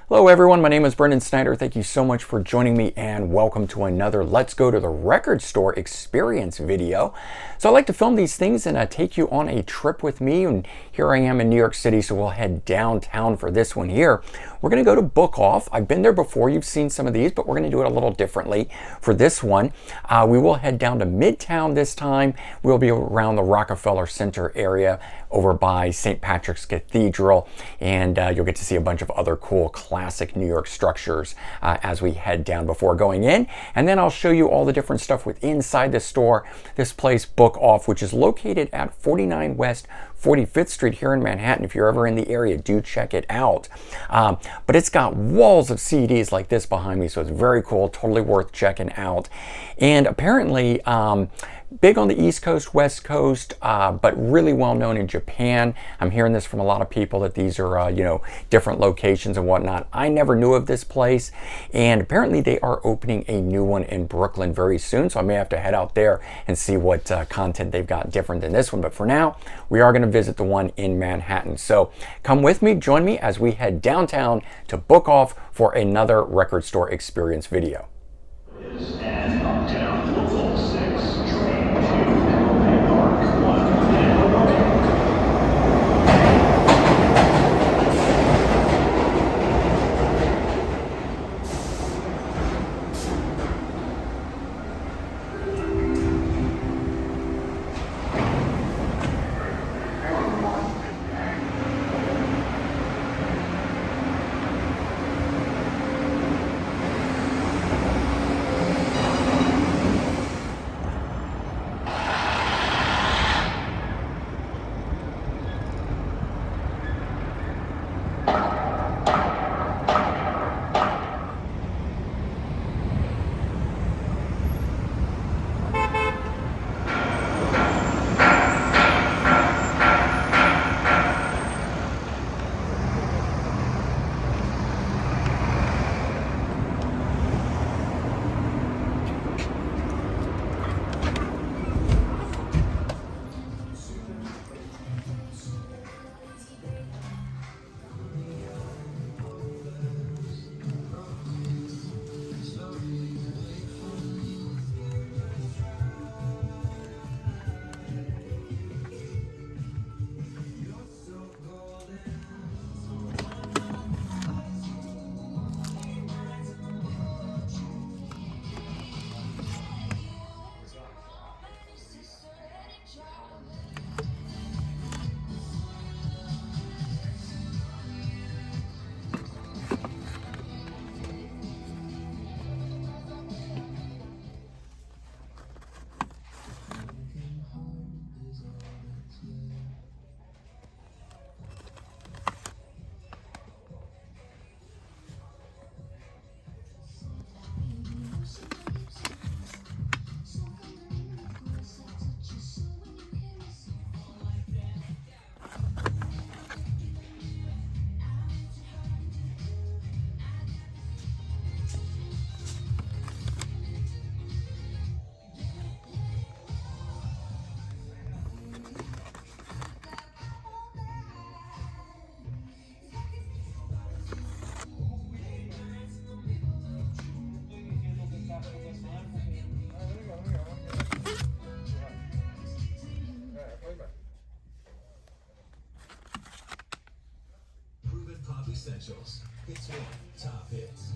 Hello everyone, my name is Brendan Snyder. Thank you so much for joining me and welcome to another Let's Go to the Record Store Experience video. So I like to film these things and take you on a trip with me, and here I am in New York City, so we'll head downtown for this one here. We're going to go to BookOff. I've been there before, you've seen some of these, but we're going to do it a little differently for this one. We will head down to Midtown this time. We'll be around the Rockefeller Center area over by St. Patrick's Cathedral, and you'll get to see a bunch of other cool classic New York structures as we head down before going in. And then I'll show you all the different stuff with inside the store. This place, BookOff, which is located at 49 West 45th Street here in Manhattan. If you're ever in the area, do check it out. But it's got walls of CDs like this behind me, so it's very cool, totally worth checking out. And apparently, big on the East Coast, West Coast, but really well known in Japan. I'm hearing this from a lot of people that these are, different locations and whatnot. I never knew of this place, and apparently they are opening a new one in Brooklyn very soon, so I may have to head out there and see what content they've got different than this one. But for now, we are going to visit the one in Manhattan. So come with me, join me as we head downtown to BookOff for another record store experience video. And uptown, local 6, train to Menlo Park 1 and Essentials. Hits one, top hits.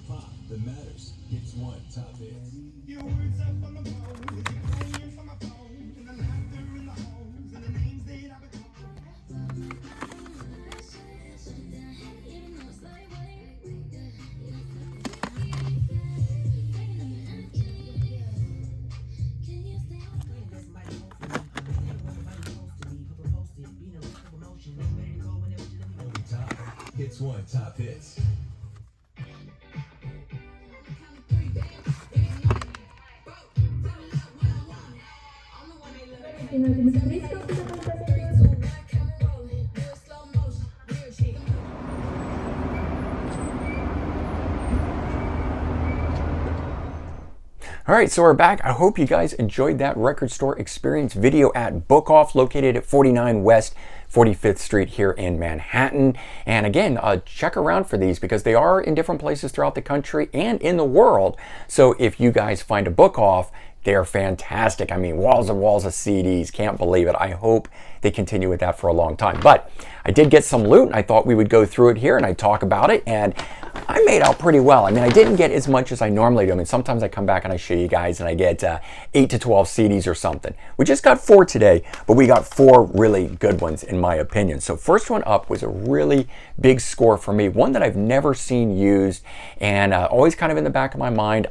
Pop that matters. Hits one, top hits. Your words up on the phone, you're playing from my phone, and the laughter in the halls, and the names that I've been Hits one, top hits. All right, so we're back. I hope you guys enjoyed that record store experience video at BookOff, located at 49 West 45th Street here in Manhattan. And again, check around for these because they are in different places throughout the country and in the world. So if you guys find a BookOff, they're fantastic. I mean, walls and walls of CDs. Can't believe it. I hope they continue with that for a long time. But I did get some loot, and I thought we would go through it here and I'd talk about it. And I made out pretty well. I mean, I didn't get as much as I normally do. I mean, sometimes I come back and I show you guys and I get 8 to 12 CDs or something. We just got 4 today, but we got 4 really good ones in my opinion. So first one up was a really big score for me, one that I've never seen used and always kind of in the back of my mind.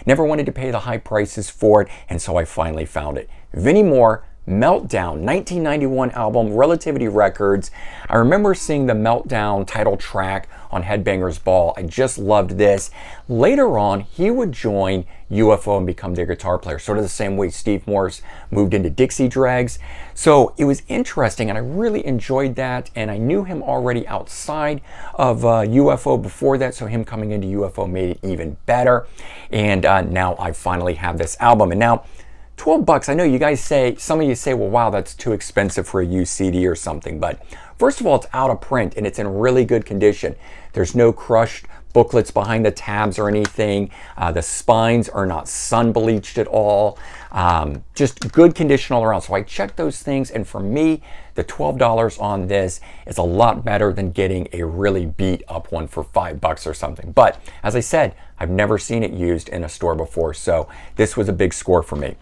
Never wanted to pay the high prices for it, and so I finally found it. Vinnie Moore, Meltdown, 1991 album, Relativity Records. I remember seeing the Meltdown title track on Headbangers Ball. I just loved this. Later on, he would join UFO and become their guitar player, sort of the same way Steve Morse moved into Dixie Dregs. So it was interesting, and I really enjoyed that, and I knew him already outside of UFO before that, so him coming into UFO made it even better. And now I finally have this album. And now, 12 bucks, I know you guys say, some of you say, well, wow, that's too expensive for a used CD or something. But first of all, it's out of print and it's in really good condition. There's no crushed booklets behind the tabs or anything. The spines are not sun bleached at all. Just good condition all around. So I checked those things, and for me, the $12 on this is a lot better than getting a really beat up one for $5 or something. But as I said, I've never seen it used in a store before, so this was a big score for me.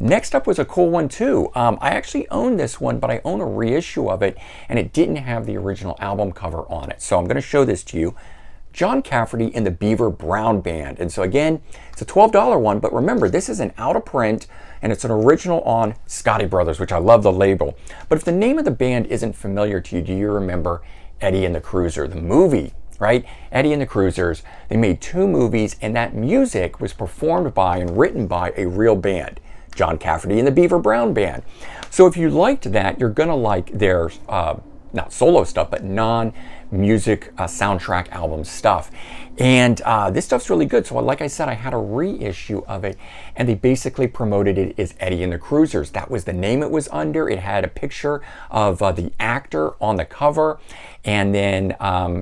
Next up was a cool one too. I actually own this one, but I own a reissue of it, and it didn't have the original album cover on it. So I'm going to show this to you. John Cafferty and the Beaver Brown Band. And so again, it's a $12 one, but remember, this is an out of print, and it's an original on Scotti Brothers, which I love the label. But if the name of the band isn't familiar to you, do you remember Eddie and the Cruiser, the movie? Right? Eddie and the Cruisers. They made 2 movies, and that music was performed by and written by a real band. John Cafferty and the Beaver Brown Band. So if you liked that, you're gonna like their not solo stuff, but non-music soundtrack album stuff. And this stuff's really good. So like I said, I had a reissue of it, and they basically promoted it as Eddie and the Cruisers. That was the name it was under. It had a picture of the actor on the cover, and then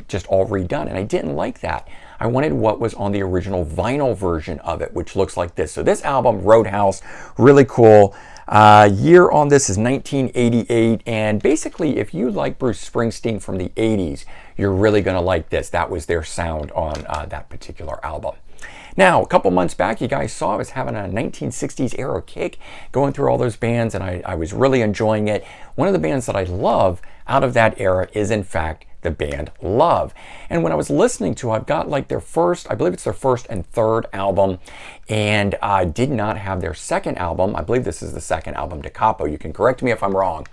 just all redone. And I didn't like that. I wanted what was on the original vinyl version of it, which looks like this. So this album, Roadhouse, really cool. Year on this is 1988, and basically if you like Bruce Springsteen from the 80s, you're really gonna like this. That was their sound on that particular album. Now, a couple months back, you guys saw I was having a 1960s era kick, going through all those bands, and I was really enjoying it. One of the bands that I love out of that era is, in fact, the band Love. And when I was listening to, I've got like their first, I believe it's their first and third album, and I did not have their second album. I believe this is the second album, Da Capo. You can correct me if I'm wrong.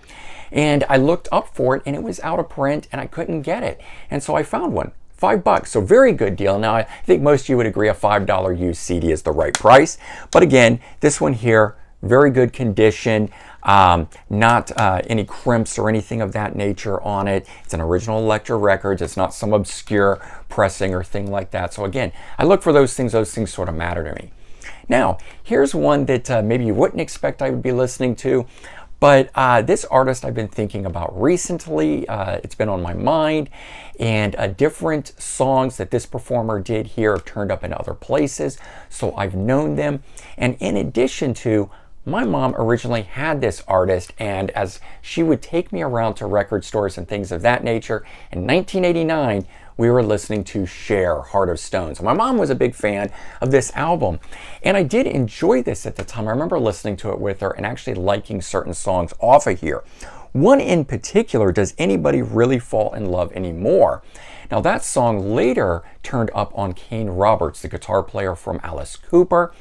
And I looked up for it, and it was out of print, and I couldn't get it. And so I found one. $5, so very good deal. Now I think most of you would agree a $5 used CD is the right price. But again, this one here, very good condition. Not any crimps or anything of that nature on it. It's an original Elektra Records. It's not some obscure pressing or thing like that. So again, I look for those things. Those things sort of matter to me. Now, here's one that maybe you wouldn't expect I would be listening to, but this artist I've been thinking about recently. It's been on my mind, and different songs that this performer did here have turned up in other places, so I've known them. And in addition to, my mom originally had this artist, and as she would take me around to record stores and things of that nature, in 1989, we were listening to Cher, Heart of Stone. So my mom was a big fan of this album, and I did enjoy this at the time. I remember listening to it with her and actually liking certain songs off of here. One in particular, Does Anybody Really Fall in Love Anymore? Now that song later turned up on Kane Roberts, the guitar player from Alice Cooper.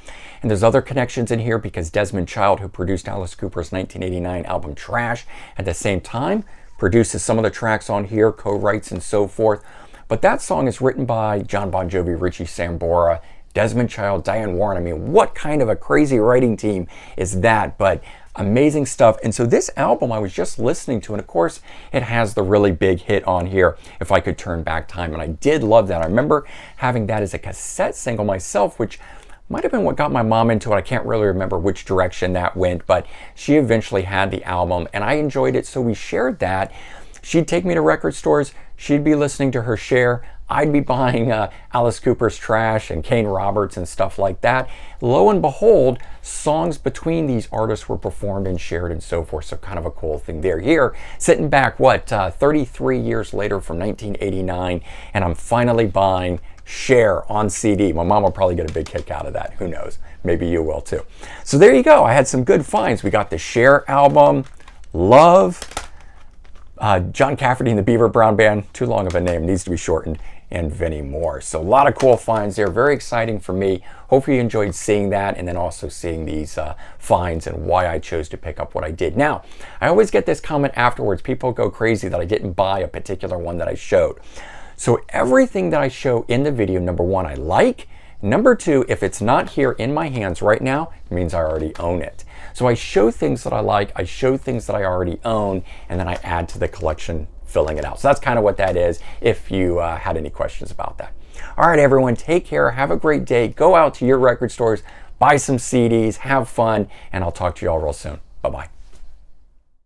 And there's other connections in here because Desmond Child, who produced Alice Cooper's 1989 album Trash, at the same time produces some of the tracks on here, co-writes and so forth. But that song is written by John Bon Jovi, Richie Sambora, Desmond Child, Diane Warren. I mean, what kind of a crazy writing team is that? But amazing stuff. And so this album I was just listening to, and of course it has the really big hit on here, If I Could Turn Back Time. And I did love that. I remember having that as a cassette single myself, which might have been what got my mom into it. I can't really remember which direction that went, but she eventually had the album and I enjoyed it, so we shared that. She'd take me to record stores, she'd be listening to her share, I'd be buying Alice Cooper's Trash and Kane Roberts and stuff like that. Lo and behold, songs between these artists were performed and shared and so forth, so kind of a cool thing there. Here, sitting back, 33 years later from 1989, and I'm finally buying Cher on CD. My mom will probably get a big kick out of that. Who knows? Maybe you will too. So there you go. I had some good finds. We got the Cher album, Love, John Cafferty and the Beaver Brown Band, too long of a name, needs to be shortened, and Vinnie Moore. So a lot of cool finds there. Very exciting for me. Hope you enjoyed seeing that and then also seeing these finds and why I chose to pick up what I did. Now, I always get this comment afterwards. People go crazy that I didn't buy a particular one that I showed. So everything that I show in the video, number one, I like. Number two, if it's not here in my hands right now, it means I already own it. So I show things that I like, I show things that I already own, and then I add to the collection, filling it out. So that's kind of what that is, if you had any questions about that. All right, everyone, take care. Have a great day. Go out to your record stores, buy some CDs, have fun, and I'll talk to you all real soon. Bye-bye.